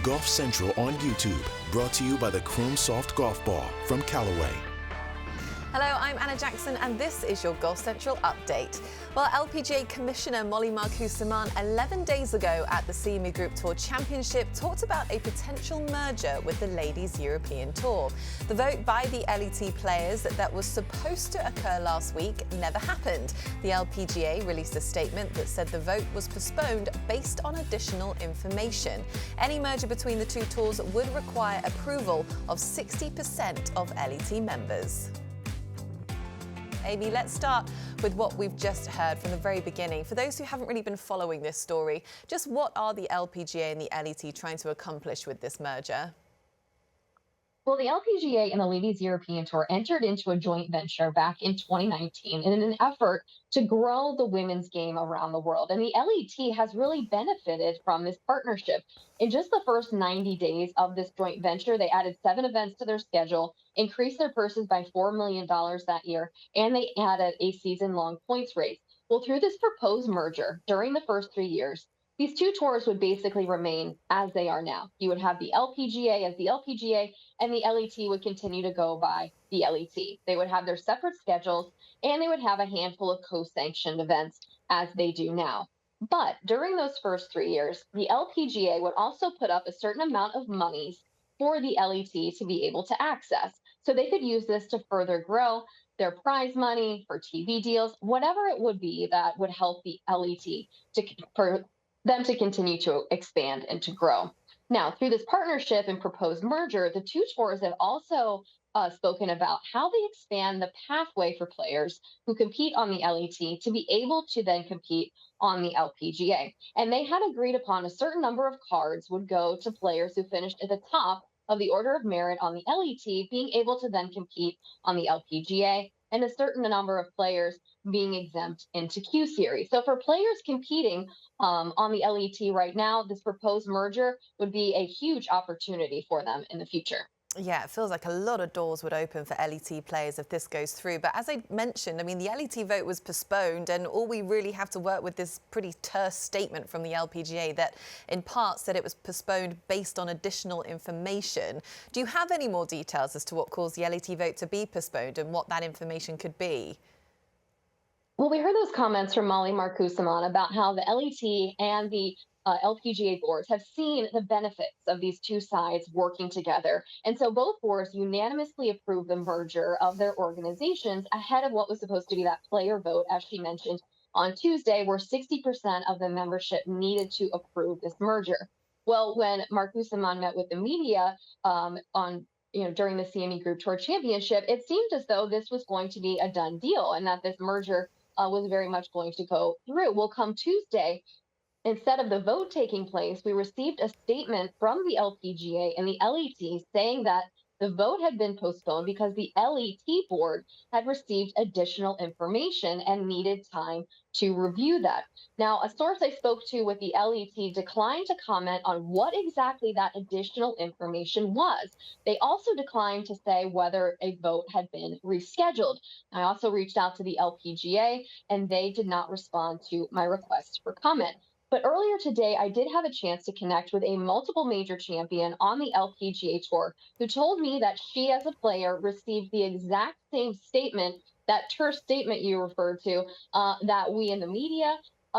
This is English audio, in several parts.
Golf Central on YouTube, brought to you by the Chrome Soft Golf Ball from Callaway. Hello, I'm Anna Jackson and this is your Golf Central update. Well, LPGA Commissioner Molly Marcoux-Samaan 11 days ago at the CME Group Tour Championship talked about a potential merger with the Ladies European Tour. The vote by the LET players that was supposed to occur last week never happened. The LPGA released a statement that said the vote was postponed based on additional information. Any merger between the two tours would require approval of 60% of LET members. Amy, let's start with what we've just heard from the very beginning. For those who haven't really been following this story, just what are the LPGA and the LET trying to accomplish with this merger? Well, the LPGA and the Ladies European Tour entered into a joint venture back in 2019 in an effort to grow the women's game around the world. And the LET has really benefited from this partnership. In just the first 90 days of this joint venture, they added 7 events to their schedule, increased their purses by $4 million that year, and they added a season-long points race. Well, through this proposed merger, during the first 3 years, these two tours would basically remain as they are now. You would have the LPGA as the LPGA, and the LET would continue to go by the LET. They would have their separate schedules, and they would have a handful of co-sanctioned events as they do now. But during those first 3 years, the LPGA would also put up a certain amount of monies for the LET to be able to access. So they could use this to further grow their prize money, for TV deals, whatever it would be that would help the LET for them to continue to expand and to grow. Now, through this partnership and proposed merger, the two tours have also spoken about how they expand the pathway for players who compete on the LET to be able to then compete on the LPGA. And they had agreed upon a certain number of cards would go to players who finished at the top of the order of merit on the LET, being able to then compete on the LPGA, and a certain number of players being exempt into Q Series. So for players competing on the LET right now, this proposed merger would be a huge opportunity for them in the future. Yeah, it feels like a lot of doors would open for LET players if this goes through. But as I mentioned, I mean, the LET vote was postponed, and all we really have to work with this pretty terse statement from the LPGA that in part said it was postponed based on additional information. Do you have any more details as to what caused the LET vote to be postponed and what that information could be? Well, we heard those comments from Molly Marcoux-Samaan about how the LET and the LPGA boards have seen the benefits of these two sides working together. And so both boards unanimously approved the merger of their organizations ahead of what was supposed to be that player vote, as she mentioned, on Tuesday, where 60% of the membership needed to approve this merger. Well, when Marcoux-Samaan met with the media during the CME Group Tour Championship, it seemed as though this was going to be a done deal and that this merger was very much going to go through. Well, come Tuesday, instead of the vote taking place, we received a statement from the LPGA and the LET saying that the vote had been postponed because the LET board had received additional information and needed time to review that. Now, a source I spoke to with the LET declined to comment on what exactly that additional information was. They also declined to say whether a vote had been rescheduled. I also reached out to the LPGA, and they did not respond to my request for comment. But earlier today, I did have a chance to connect with a multiple major champion on the LPGA Tour who told me that she, as a player, received the exact same statement, that terse statement you referred to, that we in the media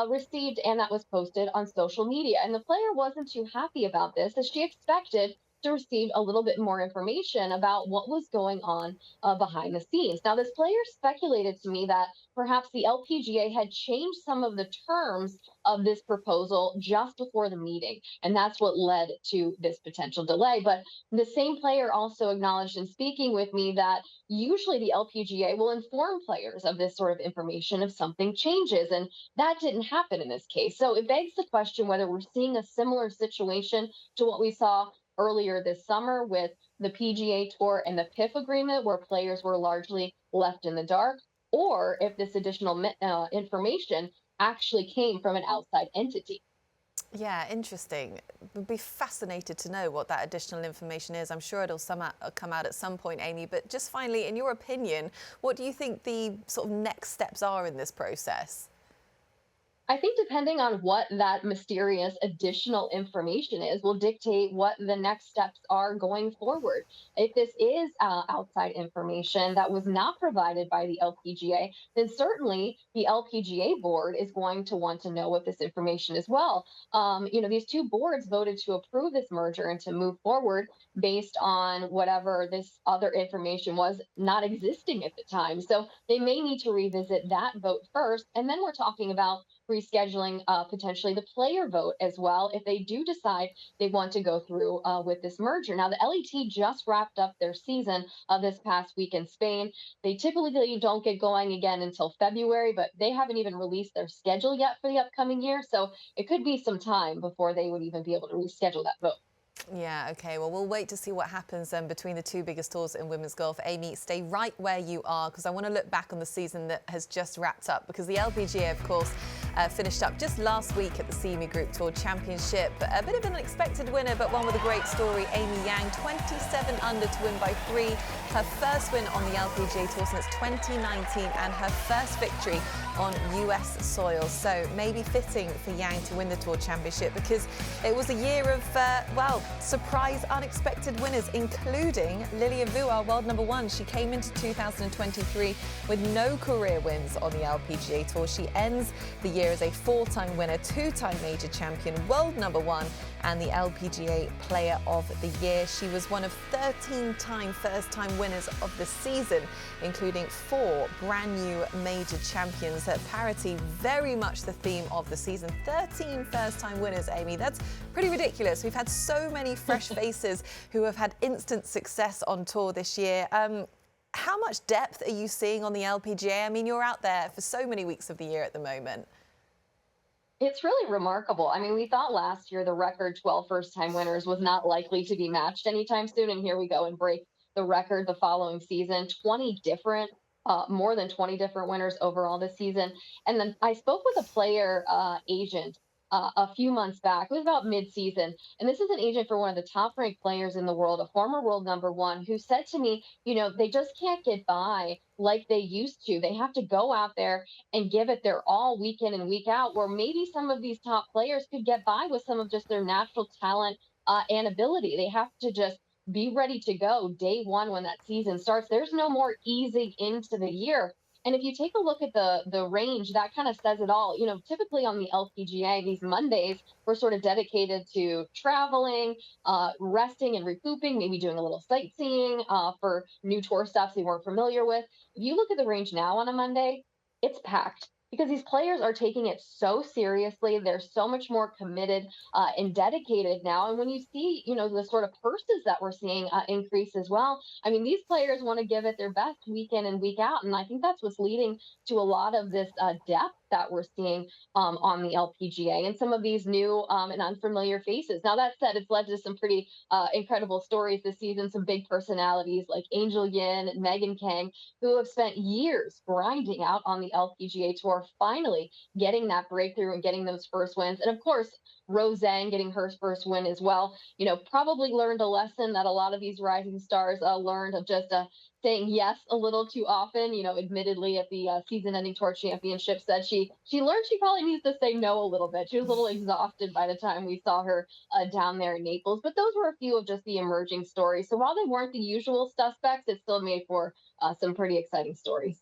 received and that was posted on social media. And the player wasn't too happy about this, as she expected to receive a little bit more information about what was going on behind the scenes. Now, this player speculated to me that perhaps the LPGA had changed some of the terms of this proposal just before the meeting, and that's what led to this potential delay. But the same player also acknowledged in speaking with me that usually the LPGA will inform players of this sort of information if something changes, and that didn't happen in this case. So it begs the question whether we're seeing a similar situation to what we saw earlier this summer with the PGA Tour and the PIF agreement, where players were largely left in the dark, or if this additional information actually came from an outside entity. Yeah, interesting. We'd be fascinated to know what that additional information is. I'm sure it'll come out at some point, Amy. But just finally, in your opinion, what do you think the sort of next steps are in this process? I think depending on what that mysterious additional information is will dictate what the next steps are going forward. If this is outside information that was not provided by the LPGA, then certainly the LPGA board is going to want to know what this information as well. These two boards voted to approve this merger and to move forward based on whatever this other information was not existing at the time. So they may need to revisit that vote first. And then we're talking about rescheduling potentially the player vote as well if they do decide they want to go through with this merger. Now, the LET just wrapped up their season this past week in Spain. They typically don't get going again until February, but they haven't even released their schedule yet for the upcoming year. So it could be some time before they would even be able to reschedule that vote. Yeah, okay. Well, we'll wait to see what happens between the two biggest tours in women's golf. Amy, stay right where you are because I want to look back on the season that has just wrapped up because the LPGA, of course, finished up just last week at the CME Group Tour Championship. A bit of an unexpected winner, but one with a great story. Amy Yang, 27 under to win by 3. Her first win on the LPGA Tour since 2019 and her first victory on US soil. So maybe fitting for Yang to win the Tour Championship because it was a year of, surprise, unexpected winners, including Lilia Vu, our world number 1. She came into 2023 with no career wins on the LPGA Tour. She ends the year as a 4-time winner, 2-time major champion, world number 1, and the LPGA Player of the Year. She was one of 13-time first-time winners of the season, including 4 brand new major champions. At parity, very much the theme of the season. 13 first-time winners, Amy. That's pretty ridiculous. We've had so many fresh faces who have had instant success on tour this year. How much depth are you seeing on the LPGA? I mean, you're out there for so many weeks of the year at the moment. It's really remarkable. I mean, we thought last year the record 12 first-time winners was not likely to be matched anytime soon, and here we go and break the record the following season. More than 20 different winners overall this season. And then I spoke with a player agent a few months back. It was about mid-season, and this is an agent for one of the top-ranked players in the world, a former world number 1, who said to me, they just can't get by like they used to. They have to go out there and give it their all week in and week out, where maybe some of these top players could get by with some of just their natural talent and ability. They have to just be ready to go day one when that season starts. There's no more easing into the year. And if you take a look at the range, that kind of says it all. Typically on the LPGA, these Mondays were sort of dedicated to traveling, resting and recouping, maybe doing a little sightseeing for new tour stops they weren't familiar with. If you look at the range now on a Monday, it's packed because these players are taking it so seriously. They're so much more committed and dedicated now. And when you see, the sort of purses that we're seeing increase as well, I mean, these players want to give it their best week in and week out. And I think that's what's leading to a lot of this depth that we're seeing on the LPGA and some of these new and unfamiliar faces. Now, that said, it's led to some pretty incredible stories this season, some big personalities like Angel Yin and Megan Kang, who have spent years grinding out on the LPGA Tour, finally getting that breakthrough and getting those first wins. And of course, Rose Zhang getting her first win as well. Probably learned a lesson that a lot of these rising stars learned of just saying yes a little too often. Admittedly at the season-ending tour championship, said she learned she probably needs to say no a little bit. She was a little exhausted by the time we saw her down there in Naples. But those were a few of just the emerging stories. So while they weren't the usual suspects, it still made for some pretty exciting stories.